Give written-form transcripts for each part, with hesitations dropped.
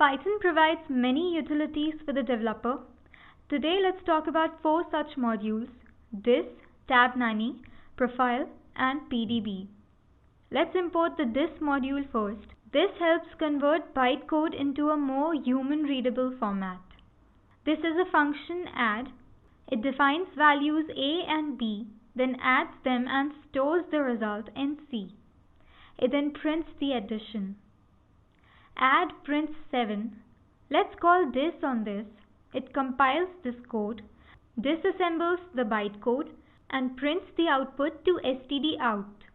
Python provides many utilities for the developer. Today let's talk about 4 such modules: this, tabnanny, profile, and PDB. Let's import the this module first. This helps convert bytecode into a more human-readable format. This is a function add. It defines values a and b, then adds them and stores the result in C. It then prints the addition. Add prints 7. Let's call this on this. It compiles this code, disassembles the bytecode, and prints the output to stdout.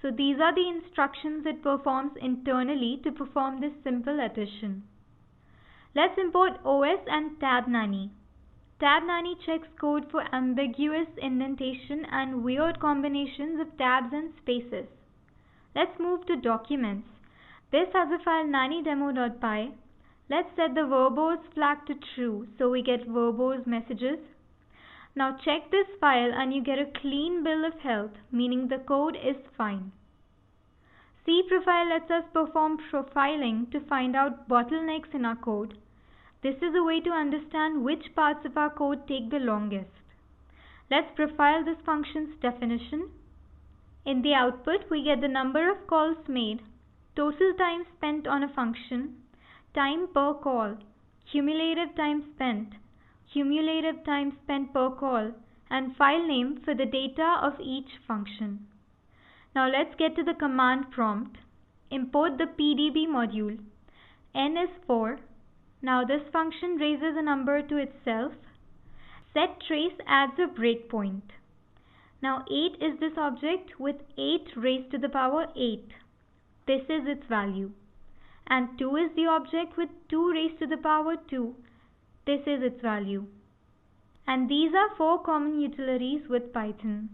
So these are the instructions it performs internally to perform this simple addition. Let's import OS and tabnanny. Tabnanny checks code for ambiguous indentation and weird combinations of tabs and spaces. Let's move to documents. This has a file nannydemo.py. Let's set the verbose flag to true so we get verbose messages. Now check this file and you get a clean bill of health, meaning the code is fine. cProfile lets us perform profiling to find out bottlenecks in our code. This is a way to understand which parts of our code take the longest. Let's profile this function's definition. In the output, we get the number of calls made, total time spent on a function, time per call, cumulative time spent per call, and file name for the data of each function. Now let's get to the command prompt. Import the PDB module. N is 4. Now this function raises a number to itself. setTrace adds a breakpoint. Now 8 is this object with 8 raised to the power 8. This is its value. And 2 is the object with 2 raised to the power 2. This is its value. And these are 4 common utilities with Python.